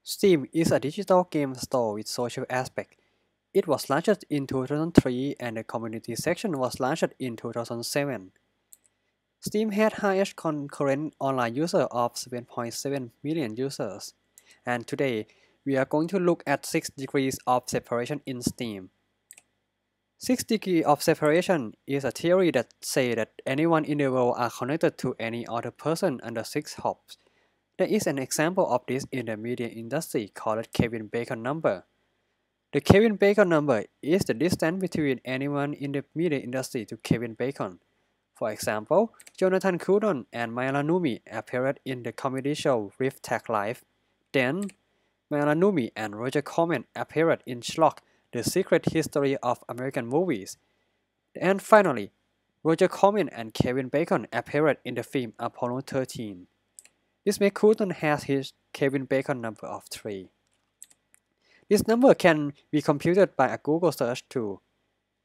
Steam is a digital game store with social aspect. It was launched in 2003 and the community section was launched in 2007. Steam had highest concurrent online user of 7.7 million users. And today, we are going to look at 6 degrees of separation in Steam. 6 degrees of separation is a theory that says that anyone in the world are connected to any other person under 6 hops. There is an example of this in the media industry called Kevin Bacon number. The Kevin Bacon number is the distance between anyone in the media industry to Kevin Bacon. For example, Jonathan Coulton and Maila Numi appeared in the comedy show Riff Tag Life. Then, Maila Numi and Roger Corman appeared in Schlock, The Secret History of American Movies. And finally, Roger Corman and Kevin Bacon appeared in the film Apollo 13. This makes Coulton has his Kevin Bacon number of 3. This number can be computed by a Google search too.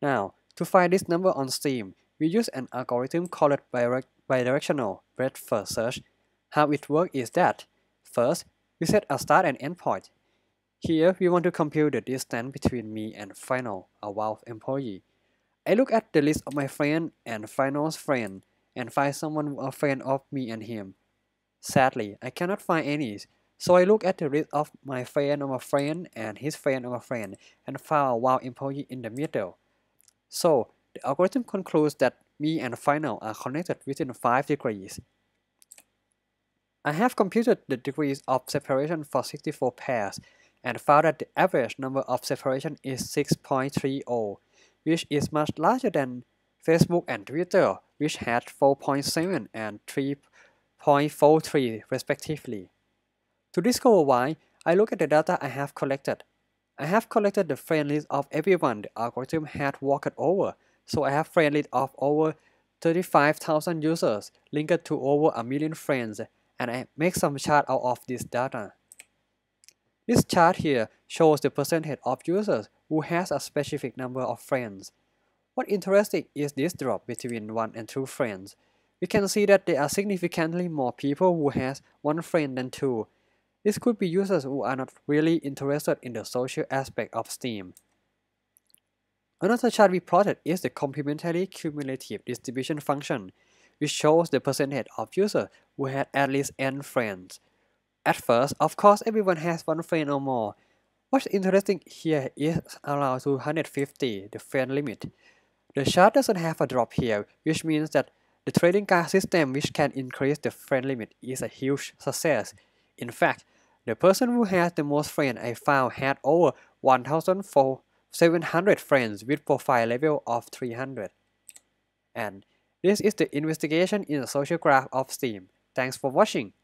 Now, to find this number on Steam, we use an algorithm called bidirectional breadth first search. How it works is that, first, we set a start and end point. Here, we want to compute the distance between me and Final, a Valve employee. I look at the list of my friend and Final's friend, and find someone a friend of me and him. Sadly, I cannot find any, so I look at the list of my friend of a friend and his friend of a friend and found a Valve employee in the middle. So, the algorithm concludes that me and Final are connected within 5 degrees. I have computed the degrees of separation for 64 pairs and found that the average number of separation is 6.30, which is much larger than Facebook and Twitter, which had 4.7 and 3.43 respectively. To discover why, I look at the data I have collected. I have collected the friend list of everyone the algorithm had walked over, so I have friend list of over 35,000 users linked to over a million friends, and I make some chart out of this data. This chart here shows the percentage of users who has a specific number of friends. What interesting is this drop between 1 and 2 friends. We can see that there are significantly more people who has 1 friend than 2. This could be users who are not really interested in the social aspect of Steam. Another chart we plotted is the complementary cumulative distribution function, which shows the percentage of users who had at least n friends. At first, of course, everyone has 1 friend or more. What's interesting here is around 250, the friend limit. The chart doesn't have a drop here, which means that the trading card system which can increase the friend limit is a huge success. In fact, the person who has the most friends I found had over 1,700 friends with profile level of 300. And this is the investigation in the social graph of Steam. Thanks for watching.